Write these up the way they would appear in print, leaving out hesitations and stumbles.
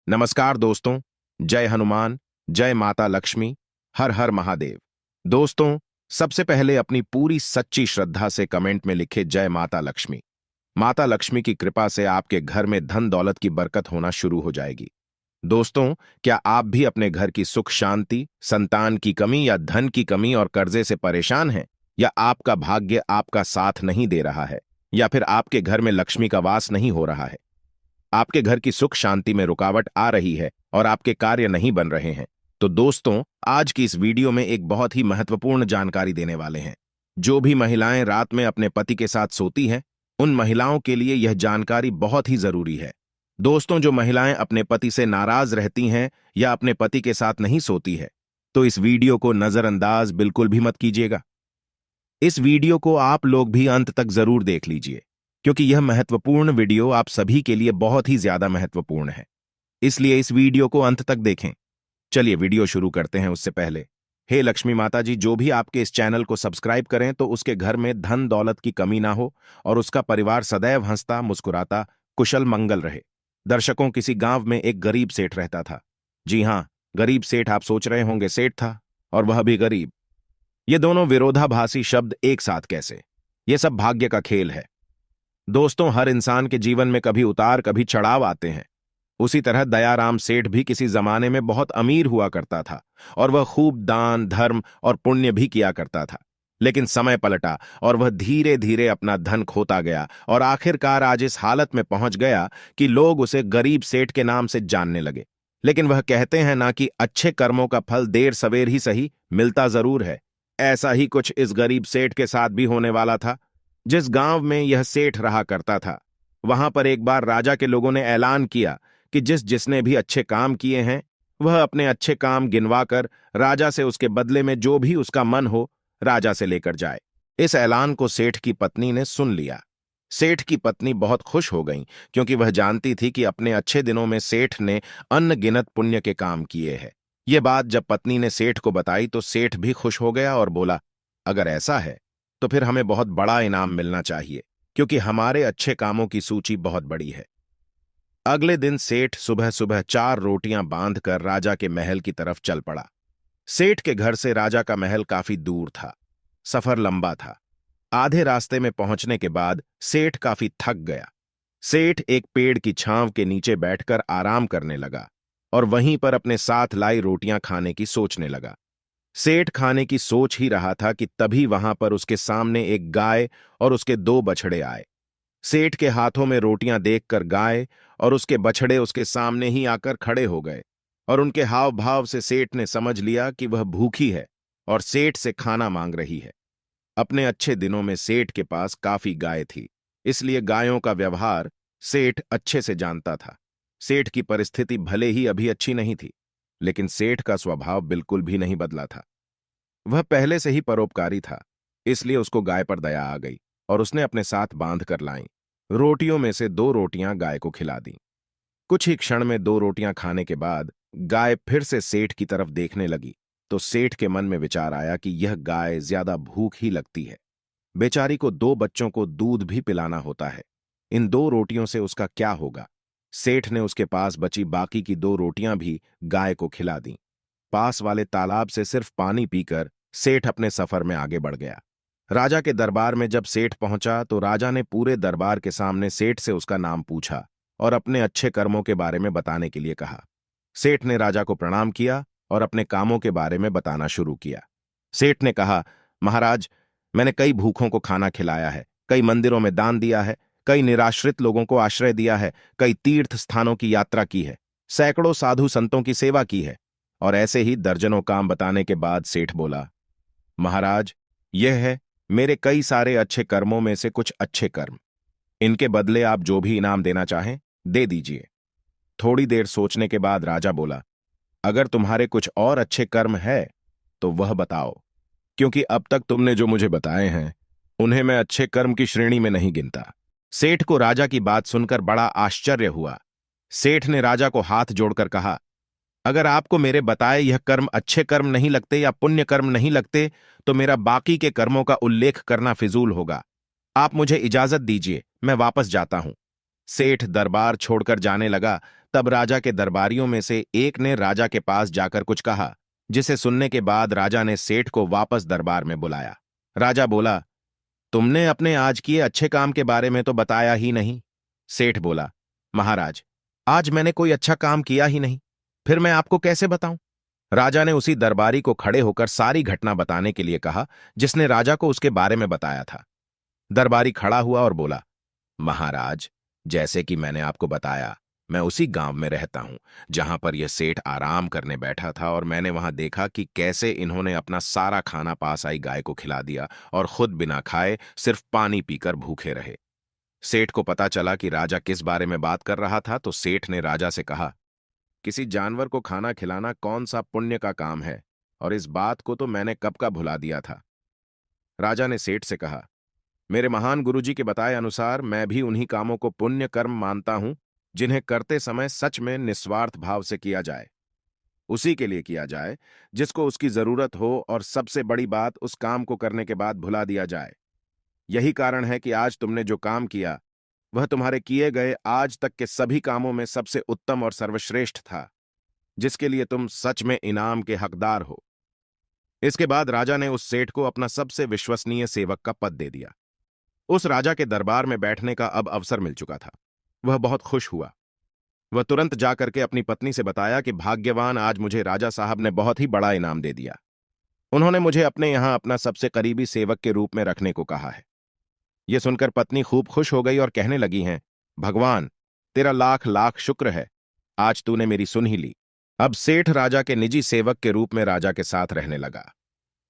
नमस्कार दोस्तों। जय हनुमान, जय माता लक्ष्मी, हर हर महादेव। दोस्तों, सबसे पहले अपनी पूरी सच्ची श्रद्धा से कमेंट में लिखे जय माता लक्ष्मी। माता लक्ष्मी की कृपा से आपके घर में धन दौलत की बरकत होना शुरू हो जाएगी। दोस्तों, क्या आप भी अपने घर की सुख शांति, संतान की कमी या धन की कमी और कर्जे से परेशान हैं? या आपका भाग्य आपका साथ नहीं दे रहा है? या फिर आपके घर में लक्ष्मी का वास नहीं हो रहा है? आपके घर की सुख शांति में रुकावट आ रही है और आपके कार्य नहीं बन रहे हैं? तो दोस्तों, आज की इस वीडियो में एक बहुत ही महत्वपूर्ण जानकारी देने वाले हैं। जो भी महिलाएं रात में अपने पति के साथ सोती हैं, उन महिलाओं के लिए यह जानकारी बहुत ही जरूरी है। दोस्तों, जो महिलाएं अपने पति से नाराज रहती हैं या अपने पति के साथ नहीं सोती है, तो इस वीडियो को नजरअंदाज बिल्कुल भी मत कीजिएगा। इस वीडियो को आप लोग भी अंत तक जरूर देख लीजिए, क्योंकि यह महत्वपूर्ण वीडियो आप सभी के लिए बहुत ही ज्यादा महत्वपूर्ण है। इसलिए इस वीडियो को अंत तक देखें। चलिए वीडियो शुरू करते हैं। उससे पहले, हे लक्ष्मी माता जी, जो भी आपके इस चैनल को सब्सक्राइब करें तो उसके घर में धन दौलत की कमी ना हो और उसका परिवार सदैव हंसता मुस्कुराता कुशल मंगल रहे। दर्शकों, किसी गांव में एक गरीब सेठ रहता था। जी हां, गरीब सेठ। आप सोच रहे होंगे, सेठ था और वह भी गरीब। ये दोनों विरोधाभासी शब्द एक साथ कैसे? ये सब भाग्य का खेल है। दोस्तों, हर इंसान के जीवन में कभी उतार कभी चढ़ाव आते हैं। उसी तरह दयाराम सेठ भी किसी जमाने में बहुत अमीर हुआ करता था और वह खूब दान धर्म और पुण्य भी किया करता था। लेकिन समय पलटा और वह धीरे धीरे अपना धन खोता गया और आखिरकार आज इस हालत में पहुंच गया कि लोग उसे गरीब सेठ के नाम से जानने लगे। लेकिन वह कहते हैं ना कि अच्छे कर्मों का फल देर सवेर ही सही, मिलता जरूर है। ऐसा ही कुछ इस गरीब सेठ के साथ भी होने वाला था। जिस गांव में यह सेठ रहा करता था, वहां पर एक बार राजा के लोगों ने ऐलान किया कि जिसने भी अच्छे काम किए हैं, वह अपने अच्छे काम गिनवाकर राजा से उसके बदले में जो भी उसका मन हो राजा से लेकर जाए। इस ऐलान को सेठ की पत्नी ने सुन लिया। सेठ की पत्नी बहुत खुश हो गई, क्योंकि वह जानती थी कि अपने अच्छे दिनों में सेठ ने अनगिनत पुण्य के काम किए हैं। यह बात जब पत्नी ने सेठ को बताई तो सेठ भी खुश हो गया और बोला, अगर ऐसा है तो फिर हमें बहुत बड़ा इनाम मिलना चाहिए, क्योंकि हमारे अच्छे कामों की सूची बहुत बड़ी है। अगले दिन सेठ सुबह सुबह 4 रोटियां बांधकर राजा के महल की तरफ चल पड़ा। सेठ के घर से राजा का महल काफी दूर था। सफर लंबा था। आधे रास्ते में पहुंचने के बाद सेठ काफी थक गया। सेठ एक पेड़ की छांव के नीचे बैठकर आराम करने लगा और वहीं पर अपने साथ लाई रोटियां खाने की सोचने लगा। सेठ खाने की सोच ही रहा था कि तभी वहां पर उसके सामने एक गाय और उसके 2 बछड़े आए। सेठ के हाथों में रोटियां देखकर गाय और उसके बछड़े उसके सामने ही आकर खड़े हो गए और उनके हाव भाव से सेठ ने समझ लिया कि वह भूखी है और सेठ से खाना मांग रही है। अपने अच्छे दिनों में सेठ के पास काफी गाय थी, इसलिए गायों का व्यवहार सेठ अच्छे से जानता था। सेठ की परिस्थिति भले ही अभी अच्छी नहीं थी, लेकिन सेठ का स्वभाव बिल्कुल भी नहीं बदला था। वह पहले से ही परोपकारी था, इसलिए उसको गाय पर दया आ गई और उसने अपने साथ बांध कर लाई। रोटियों में से 2 रोटियां गाय को खिला दी। कुछ ही क्षण में 2 रोटियां खाने के बाद गाय फिर से सेठ की तरफ देखने लगी तो सेठ के मन में विचार आया कि यह गाय ज्यादा भूख ही लगती है। बेचारी को 2 बच्चों को दूध भी पिलाना होता है। इन 2 रोटियों से उसका क्या होगा? सेठ ने उसके पास बची बाकी की 2 रोटियां भी गाय को खिला दी। पास वाले तालाब से सिर्फ पानी पीकर सेठ अपने सफर में आगे बढ़ गया। राजा के दरबार में जब सेठ पहुंचा तो राजा ने पूरे दरबार के सामने सेठ से उसका नाम पूछा और अपने अच्छे कर्मों के बारे में बताने के लिए कहा। सेठ ने राजा को प्रणाम किया और अपने कामों के बारे में बताना शुरू किया। सेठ ने कहा, महाराज, मैंने कई भूखों को खाना खिलाया है, कई मंदिरों में दान दिया है, कई निराश्रित लोगों को आश्रय दिया है, कई तीर्थ स्थानों की यात्रा की है, सैकड़ों साधु संतों की सेवा की है। और ऐसे ही दर्जनों काम बताने के बाद सेठ बोला, महाराज, यह है मेरे कई सारे अच्छे कर्मों में से कुछ अच्छे कर्म। इनके बदले आप जो भी इनाम देना चाहें दे दीजिए। थोड़ी देर सोचने के बाद राजा बोला, अगर तुम्हारे कुछ और अच्छे कर्म है तो वह बताओ, क्योंकि अब तक तुमने जो मुझे बताए हैं उन्हें मैं अच्छे कर्म की श्रेणी में नहीं गिनता। सेठ को राजा की बात सुनकर बड़ा आश्चर्य हुआ। सेठ ने राजा को हाथ जोड़कर कहा, अगर आपको मेरे बताए यह कर्म अच्छे कर्म नहीं लगते या पुण्य कर्म नहीं लगते तो मेरा बाकी के कर्मों का उल्लेख करना फिजूल होगा। आप मुझे इजाजत दीजिए, मैं वापस जाता हूं। सेठ दरबार छोड़कर जाने लगा, तब राजा के दरबारियों में से एक ने राजा के पास जाकर कुछ कहा, जिसे सुनने के बाद राजा ने सेठ को वापस दरबार में बुलाया। राजा बोला, तुमने अपने आज किए अच्छे काम के बारे में तो बताया ही नहीं। सेठ बोला, महाराज, आज मैंने कोई अच्छा काम किया ही नहीं, फिर मैं आपको कैसे बताऊं? राजा ने उसी दरबारी को खड़े होकर सारी घटना बताने के लिए कहा जिसने राजा को उसके बारे में बताया था। दरबारी खड़ा हुआ और बोला, महाराज, जैसे कि मैंने आपको बताया, मैं उसी गांव में रहता हूं जहां पर यह सेठ आराम करने बैठा था, और मैंने वहां देखा कि कैसे इन्होंने अपना सारा खाना पास आई गाय को खिला दिया और खुद बिना खाए सिर्फ पानी पीकर भूखे रहे। सेठ को पता चला कि राजा किस बारे में बात कर रहा था, तो सेठ ने राजा से कहा, किसी जानवर को खाना खिलाना कौन सा पुण्य का काम है, और इस बात को तो मैंने कब का भुला दिया था। राजा ने सेठ से कहा, मेरे महान गुरुजी के बताए अनुसार मैं भी उन्हीं कामों को पुण्य कर्म मानता हूं जिन्हें करते समय सच में निस्वार्थ भाव से किया जाए, उसी के लिए किया जाए जिसको उसकी जरूरत हो, और सबसे बड़ी बात, उस काम को करने के बाद भुला दिया जाए। यही कारण है कि आज तुमने जो काम किया वह तुम्हारे किए गए आज तक के सभी कामों में सबसे उत्तम और सर्वश्रेष्ठ था, जिसके लिए तुम सच में इनाम के हकदार हो। इसके बाद राजा ने उस सेठ को अपना सबसे विश्वसनीय सेवक का पद दे दिया। उस राजा के दरबार में बैठने का अब अवसर मिल चुका था। वह बहुत खुश हुआ। वह तुरंत जाकर के अपनी पत्नी से बताया कि भाग्यवान, आज मुझे राजा साहब ने बहुत ही बड़ा इनाम दे दिया। उन्होंने मुझे अपने यहां अपना सबसे करीबी सेवक के रूप में रखने को कहा है। यह सुनकर पत्नी खूब खुश हो गई और कहने लगी हैं, भगवान, तेरा लाख लाख शुक्र है, आज तूने मेरी सुन ही ली। अब सेठ राजा के निजी सेवक के रूप में राजा के साथ रहने लगा।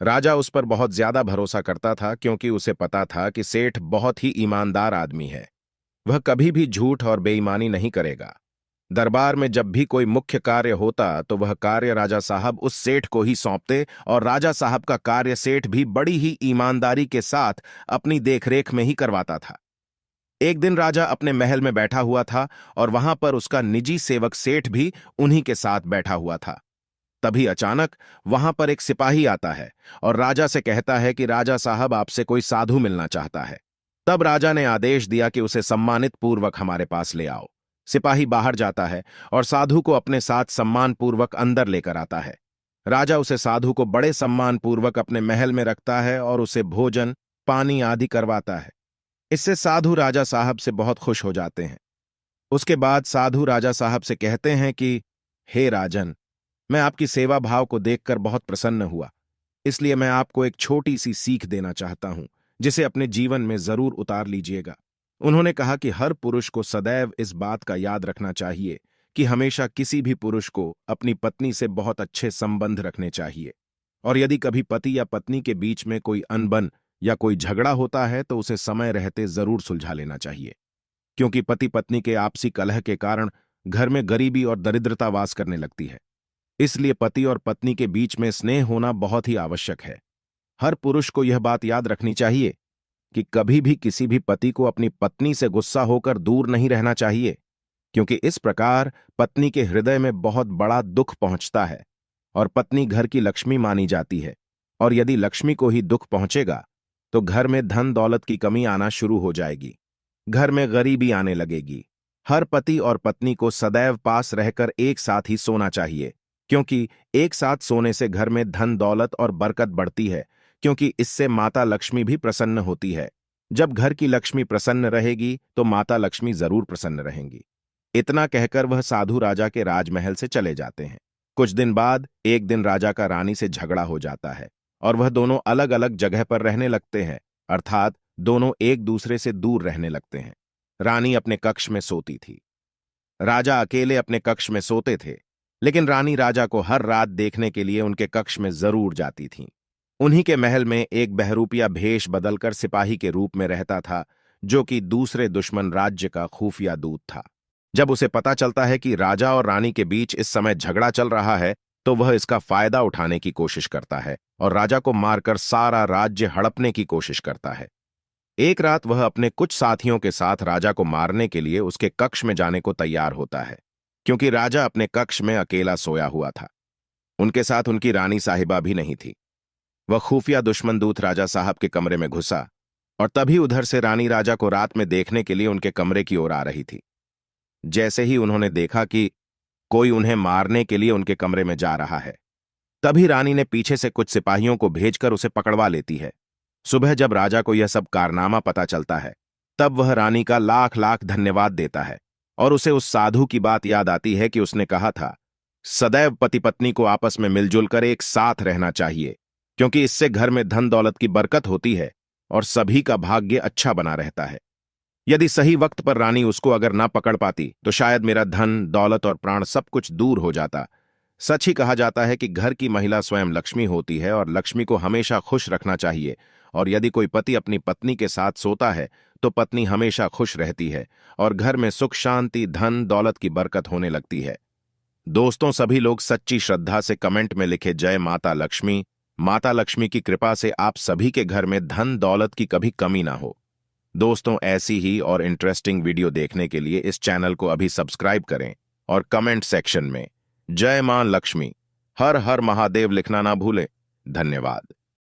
राजा उस पर बहुत ज्यादा भरोसा करता था, क्योंकि उसे पता था कि सेठ बहुत ही ईमानदार आदमी है। वह कभी भी झूठ और बेईमानी नहीं करेगा। दरबार में जब भी कोई मुख्य कार्य होता तो वह कार्य राजा साहब उस सेठ को ही सौंपते, और राजा साहब का कार्य सेठ भी बड़ी ही ईमानदारी के साथ अपनी देखरेख में ही करवाता था। एक दिन राजा अपने महल में बैठा हुआ था, और वहां पर उसका निजी सेवक सेठ भी उन्हीं के साथ बैठा हुआ था। तभी अचानक वहां पर एक सिपाही आता है और राजा से कहता है कि राजा साहब, आपसे कोई साधु मिलना चाहता है। तब राजा ने आदेश दिया कि उसे सम्मानित पूर्वक हमारे पास ले आओ। सिपाही बाहर जाता है और साधु को अपने साथ सम्मान पूर्वक अंदर लेकर आता है। राजा उसे साधु को बड़े सम्मान पूर्वक अपने महल में रखता है और उसे भोजन, पानी आदि करवाता है। इससे साधु राजा साहब से बहुत खुश हो जाते हैं। उसके बाद साधु राजा साहब से कहते हैं कि हे राजन, मैं आपकी सेवा भाव को देखकर बहुत प्रसन्न हुआ, इसलिए मैं आपको एक छोटी सी सीख देना चाहता हूं, जिसे अपने जीवन में जरूर उतार लीजिएगा। उन्होंने कहा कि हर पुरुष को सदैव इस बात का याद रखना चाहिए कि हमेशा किसी भी पुरुष को अपनी पत्नी से बहुत अच्छे संबंध रखने चाहिए, और यदि कभी पति या पत्नी के बीच में कोई अनबन या कोई झगड़ा होता है तो उसे समय रहते जरूर सुलझा लेना चाहिए, क्योंकि पति पत्नी के आपसी कलह के कारण घर में गरीबी और दरिद्रता वास करने लगती है। इसलिए पति और पत्नी के बीच में स्नेह होना बहुत ही आवश्यक है। हर पुरुष को यह बात याद रखनी चाहिए कि कभी भी किसी भी पति को अपनी पत्नी से गुस्सा होकर दूर नहीं रहना चाहिए, क्योंकि इस प्रकार पत्नी के हृदय में बहुत बड़ा दुख पहुंचता है, और पत्नी घर की लक्ष्मी मानी जाती है, और यदि लक्ष्मी को ही दुख पहुंचेगा तो घर में धन दौलत की कमी आना शुरू हो जाएगी, घर में गरीबी आने लगेगी। हर पति और पत्नी को सदैव पास रहकर एक साथ ही सोना चाहिए, क्योंकि एक साथ सोने से घर में धन दौलत और बरकत बढ़ती है, क्योंकि इससे माता लक्ष्मी भी प्रसन्न होती है। जब घर की लक्ष्मी प्रसन्न रहेगी तो माता लक्ष्मी जरूर प्रसन्न रहेंगी। इतना कहकर वह साधु राजा के राजमहल से चले जाते हैं। कुछ दिन बाद एक दिन राजा का रानी से झगड़ा हो जाता है और वह दोनों अलग अलग जगह पर रहने लगते हैं, अर्थात दोनों एक दूसरे से दूर रहने लगते हैं। रानी अपने कक्ष में सोती थी, राजा अकेले अपने कक्ष में सोते थे, लेकिन रानी राजा को हर रात देखने के लिए उनके कक्ष में जरूर जाती थीं। उन्हीं के महल में एक बहरूपिया भेष बदलकर सिपाही के रूप में रहता था, जो कि दूसरे दुश्मन राज्य का खुफिया दूत था। जब उसे पता चलता है कि राजा और रानी के बीच इस समय झगड़ा चल रहा है, तो वह इसका फायदा उठाने की कोशिश करता है और राजा को मारकर सारा राज्य हड़पने की कोशिश करता है। एक रात वह अपने कुछ साथियों के साथ राजा को मारने के लिए उसके कक्ष में जाने को तैयार होता है, क्योंकि राजा अपने कक्ष में अकेला सोया हुआ था। उनके साथ उनकी रानी साहिबा भी नहीं थी। वह खुफिया दुश्मन दूत राजा साहब के कमरे में घुसा और तभी उधर से रानी राजा को रात में देखने के लिए उनके कमरे की ओर आ रही थी। जैसे ही उन्होंने देखा कि कोई उन्हें मारने के लिए उनके कमरे में जा रहा है, तभी रानी ने पीछे से कुछ सिपाहियों को भेजकर उसे पकड़वा लेती है। सुबह जब राजा को यह सब कारनामा पता चलता है, तब वह रानी का लाख लाख धन्यवाद देता है और उसे उस साधु की बात याद आती है कि उसने कहा था, सदैव पति पत्नी को आपस में मिलजुल कर एक साथ रहना चाहिए, क्योंकि इससे घर में धन दौलत की बरकत होती है और सभी का भाग्य अच्छा बना रहता है। यदि सही वक्त पर रानी उसको अगर ना पकड़ पाती तो शायद मेरा धन दौलत और प्राण सब कुछ दूर हो जाता। सच ही कहा जाता है कि घर की महिला स्वयं लक्ष्मी होती है और लक्ष्मी को हमेशा खुश रखना चाहिए, और यदि कोई पति अपनी पत्नी के साथ सोता है तो पत्नी हमेशा खुश रहती है और घर में सुख शांति धन दौलत की बरकत होने लगती है। दोस्तों, सभी लोग सच्ची श्रद्धा से कमेंट में लिखे जय माता लक्ष्मी। माता लक्ष्मी की कृपा से आप सभी के घर में धन दौलत की कभी कमी ना हो। दोस्तों, ऐसी ही और इंटरेस्टिंग वीडियो देखने के लिए इस चैनल को अभी सब्सक्राइब करें और कमेंट सेक्शन में जय मां लक्ष्मी, हर हर महादेव लिखना ना भूलें। धन्यवाद।